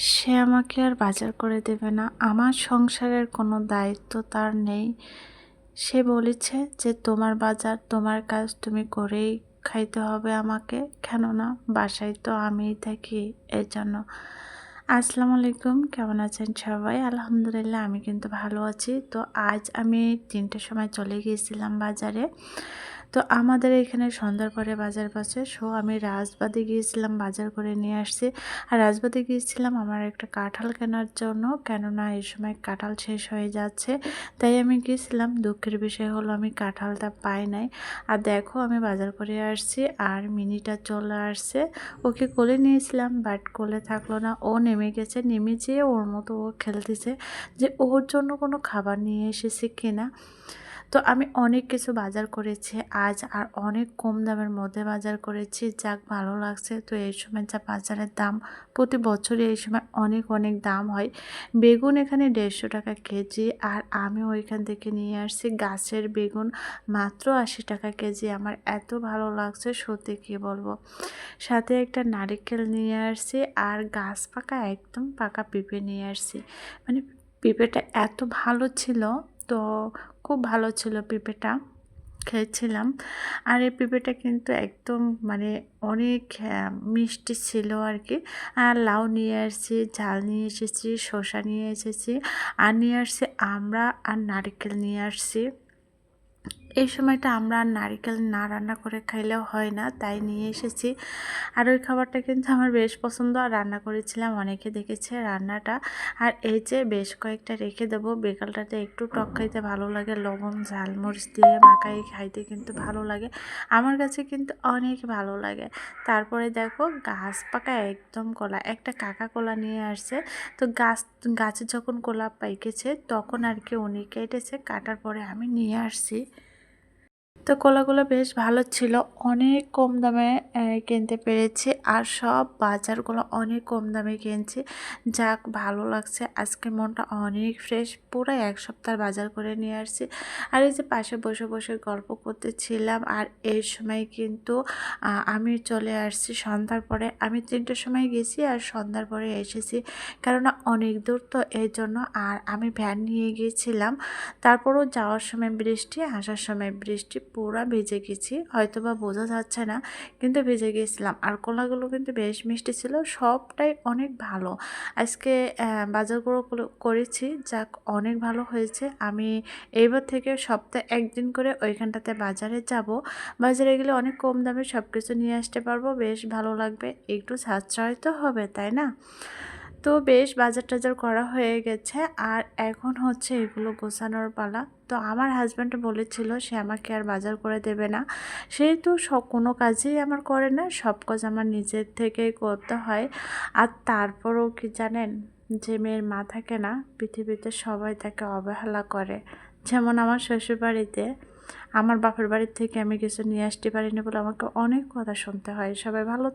সে আমাকে আর বাজার করে দেবে না। আমার সংসারের কোনো দায়িত্ব তার নেই। সে বলেছে যে তোমার বাজার, তোমার কাজ তুমি করেই খাইতে হবে আমাকে, কেননা বাসায় তো আমিই থাকি। এই জন্য আসসালামু আলাইকুম, কেমন আছেন সবাই? আলহামদুলিল্লাহ আমি কিন্তু ভালো আছি। তো আজ আমি ৩টার সময় চলে গিয়েছিলাম বাজারে। তো আমাদের এখানে সন্ধ্যার পরে বাজার বসে। আমি রাজবাড়ী গিয়েছিলাম, বাজার করে নিয়ে আসছি। আর রাজবাড়ী গিয়েছিলাম আমার একটা কাঁঠাল কেনার জন্য, কেননা এই সময় কাঁঠাল শেষ হয়ে যাচ্ছে। তাই আমি গিয়েছিলাম। দুঃখের বিষয় হলো আমি কাঁঠালটা পাই নাই। আর দেখো আমি বাজার করে আসছি আর মিনিটা চলে আসছে। ওকে কোলে নিয়েছিলাম, বাট কোলে থাকলো না। ও নেমে গেছে, নেমে যেয়ে ওর মতো ও খেলতেছে যে ওর জন্য কোনো খাবার নিয়ে এসেছে কিনা। তো আমি অনেক কিছু বাজার করেছি আজ, আর অনেক কম দামের মধ্যে বাজার করেছি, যাক ভালো লাগছে। তো এই সময় যা বাজারের দাম, প্রতি বছরই এই সময় অনেক অনেক দাম হয়। বেগুন এখানে 150 টাকা কেজি, আর আমি ওইখান থেকে নিয়ে আসছি গাছের বেগুন, মাত্র 80 টাকা কেজি। আমার এত ভালো লাগছে সত্যি, কী বলবো। সাথে একটা নারকেল নিয়ে আসছি, আর গাছ পাকা একদম পাকা পেঁপে নিয়ে আসছি। মানে পেঁপেটা এত ভালো ছিল, তো খুব ভালো ছিল পেঁপেটা, খেয়েছিলাম। আর এই পেঁপেটা কিন্তু একদম মানে অনেক মিষ্টি ছিল আর কি। আর লাউ নিয়ে আসছি, ঝাল নিয়ে এসেছি, শসা নিয়ে এসেছি, আর নিয়ে আসছি আমড়া, আর নারকেল নিয়ে আসছি। এই সময়টা আমরা আর নারকেল না রান্না করে খাইলেও হয় না, তাই নিয়ে এসেছি। আর ওই খাবারটা কিন্তু আমার বেশ পছন্দ, আর রান্না করেছিলাম, অনেকে দেখেছে রান্নাটা। আর এই যে বেশ কয়েকটা রেখে দেবো, বিকালটাতে একটু টক খাইতে ভালো লাগে, লবণ ঝালমরিচ দিয়ে মাখাই খাইতে কিন্তু ভালো লাগে, আমার কাছে কিন্তু অনেক ভালো লাগে। তারপরে দেখো গাছ পাকা একদম কলা, একটা কাকা কলা নিয়ে আসছে। তো গাছে যখন কলা পাইকেছে তখন আর কি উনি কেটেছে, কাটার পরে আমি নিয়ে আসছি। তো কলাগুলো বেশ ভালো ছিল, অনেক কম দামে কিনতে পেরেছি, আর সব বাজারগুলো অনেক কম দামে কিনছি, যাক ভালো লাগছে। আজকে মনটা অনেক ফ্রেশ, পুরো এক সপ্তাহ বাজার করে নিয়ে আসছি। আর এই যে পাশে বসে বসে গল্প করতেছিলাম, আর এই সময় কিন্তু আমি চলে আসছি সন্ধ্যার পরে। আমি 3টার সময় গেছি আর সন্ধ্যার পরে এসেছি, কেননা অনেক দূর তো এই জন্য। আর আমি ভ্যান নিয়ে গিয়েছিলাম, তারপরও যাওয়ার সময় বৃষ্টি, আসার সময় বৃষ্টি, পুরা ভিজে গেছি, হয়তো বা বোঝা যাচ্ছে না, কিন্তু ভিজে গিয়েছিলাম। আর কলাগুলো কিন্তু বেশ মিষ্টি ছিল, সবটাই অনেক ভালো। আজকে বাজারগুলো করেছি, যাক অনেক ভালো হয়েছে। আমি এইবার থেকে সপ্তাহে একদিন করে ওইখানটাতে বাজারে যাব। বাজারে গেলে অনেক কম দামে সব কিছু নিয়ে আসতে পারবো, বেশ ভালো লাগবে, একটু সাশ্রয় তো হবে, তাই না? তো বেশ বাজার টাজার করা হয়ে গেছে, আর এখন হচ্ছে এগুলো গোছানোর পালা। তো আমার হাজব্যান্ড বলেছিল সে আমাকে আর বাজার করে দেবে না, সেহেতু কোনো কাজেই আমার করে না, সব কাজ আমার নিজের থেকেই করতে হয়। আর তারপরও কি জানেন, যে মেয়ের মা থাকে না, পৃথিবীতে সবাই তাকে অবহেলা করে। যেমন আমার শ্বশুরবাড়িতে, আমার বাপের বাড়ির থেকে আমি কিছু নিয়ে আসতে পারিনি বলে আমাকে অনেক কথা শুনতে হয়। সবাই ভালো